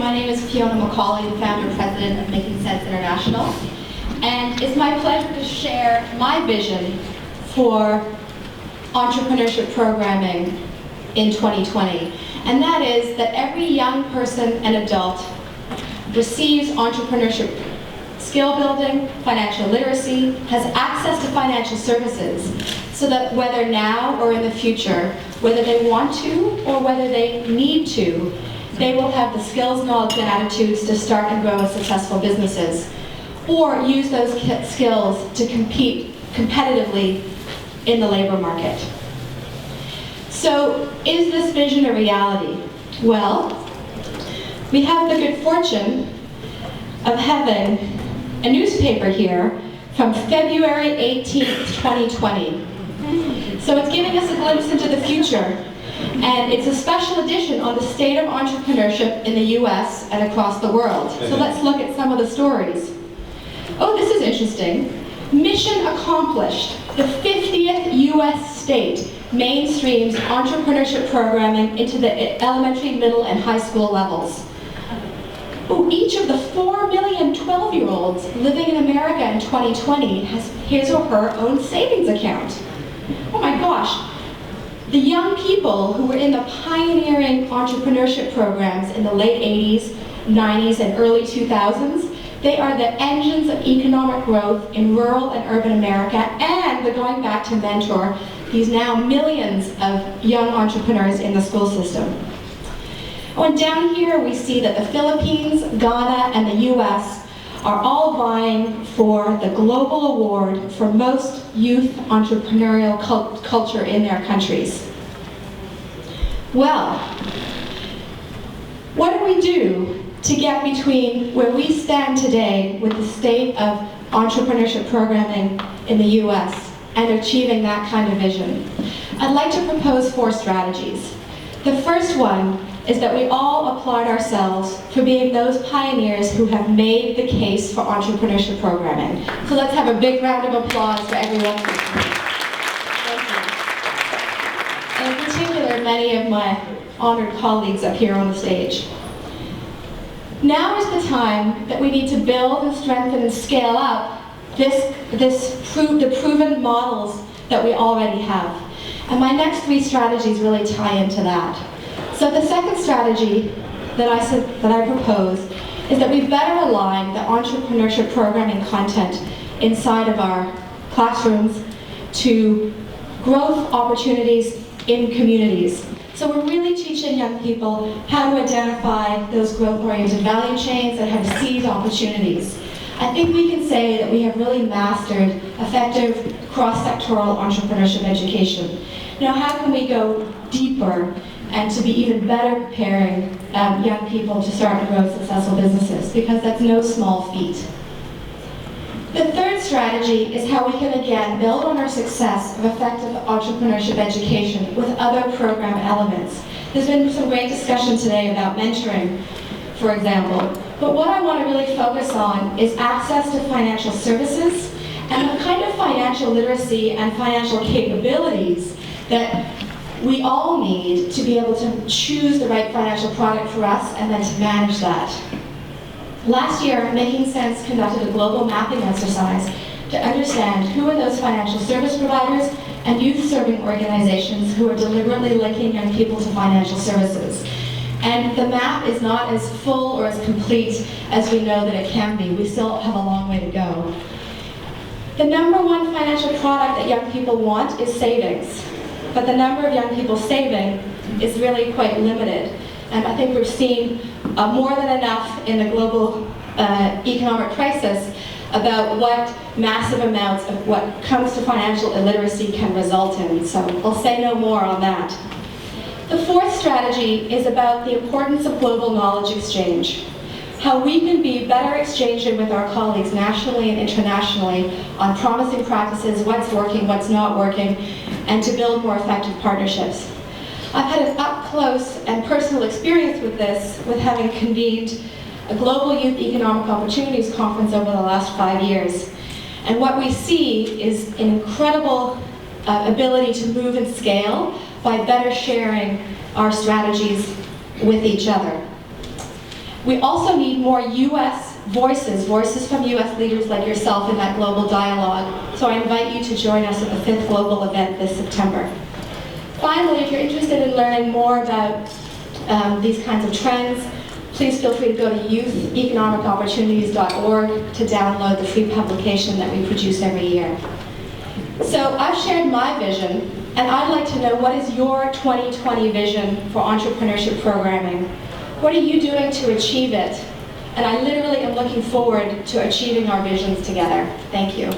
My name is Fiona Macaulay, the founder and president of Making Sense International. And it's my pleasure to share my vision for entrepreneurship programming in 2020. And that is that every young person and adult receives entrepreneurship skill building, financial literacy, has access to financial services, so that whether now or in the future, whether they want to or whether they need to, they will have the skills, knowledge, and attitudes to start and grow successful businesses, or use those skills to compete competitively in the labor market. So, is this vision a reality? Well, we have the good fortune of having a newspaper here from February 18th, 2020. So it's giving us a glimpse into the future, and it's a special edition on the state of entrepreneurship in the US and across the world. So let's look at some of the stories. Oh, this is interesting. Mission accomplished. The 50th US state mainstreams entrepreneurship programming into the elementary, middle, and high school levels. Oh, each of the 4 million 12-year-olds living in America in 2020 has his or her own savings account. Oh my gosh. The young people who were in the pioneering entrepreneurship programs in the late 80s, 90s, and early 2000s, they are the engines of economic growth in rural and urban America, and they're going back to mentor these now millions of young entrepreneurs in the school system. And down here we see that the Philippines, Ghana, and the US are all vying for the global award for most youth entrepreneurial culture in their countries. Well, what do we do to get between where we stand today with the state of entrepreneurship programming in the US and achieving that kind of vision? I'd like to propose 4 strategies. The first one is that we all applaud ourselves for being those pioneers who have made the case for entrepreneurship programming. So let's have a big round of applause for everyone. Thank you. And in particular, many of my honored colleagues up here on the stage. Now is the time that we need to build and strengthen and scale up the proven models that we already have. And my next 3 strategies really tie into that. So the second strategy that I propose is that we better align the entrepreneurship programming content inside of our classrooms to growth opportunities in communities. So we're really teaching young people how to identify those growth-oriented value chains and how to seize opportunities. I think we can say that we have really mastered effective cross-sectoral entrepreneurship education. Now, how can we go deeper and to be even better preparing young people to start and grow successful businesses? Because that's no small feat. The third strategy is how we can again build on our success of effective entrepreneurship education with other program elements. There's been some great discussion today about mentoring, for example. But what I want to really focus on is access to financial services and the kind of financial literacy and financial capabilities that we all need to be able to choose the right financial product for us and then to manage that. Last year, Making Sense conducted a global mapping exercise to understand who are those financial service providers and youth-serving organizations who are deliberately linking young people to financial services. And the map is not as full or as complete as we know that it can be. We still have a long way to go. The number 1 financial product that young people want is savings. But the number of young people saving is really quite limited. And I think we've seen more than enough in the global economic crisis about what massive amounts of what comes to financial illiteracy can result in. So I'll say no more on that. The fourth strategy is about the importance of global knowledge exchange. How we can be better exchanging with our colleagues nationally and internationally on promising practices, what's working, what's not working, and to build more effective partnerships. I've had an up-close and personal experience with this, with having convened a Global Youth Economic Opportunities Conference over the last 5 years. And what we see is an incredible ability to move and scale by better sharing our strategies with each other. We also need more US voices from US leaders like yourself in that global dialogue. So I invite you to join us at the 5th Global event this September. Finally, if you're interested in learning more about these kinds of trends, please feel free to go to youtheconomicopportunities.org to download the free publication that we produce every year. So I've shared my vision, and I'd like to know, what is your 2020 vision for entrepreneurship programming? What are you doing to achieve it? And I literally am looking forward to achieving our visions together. Thank you.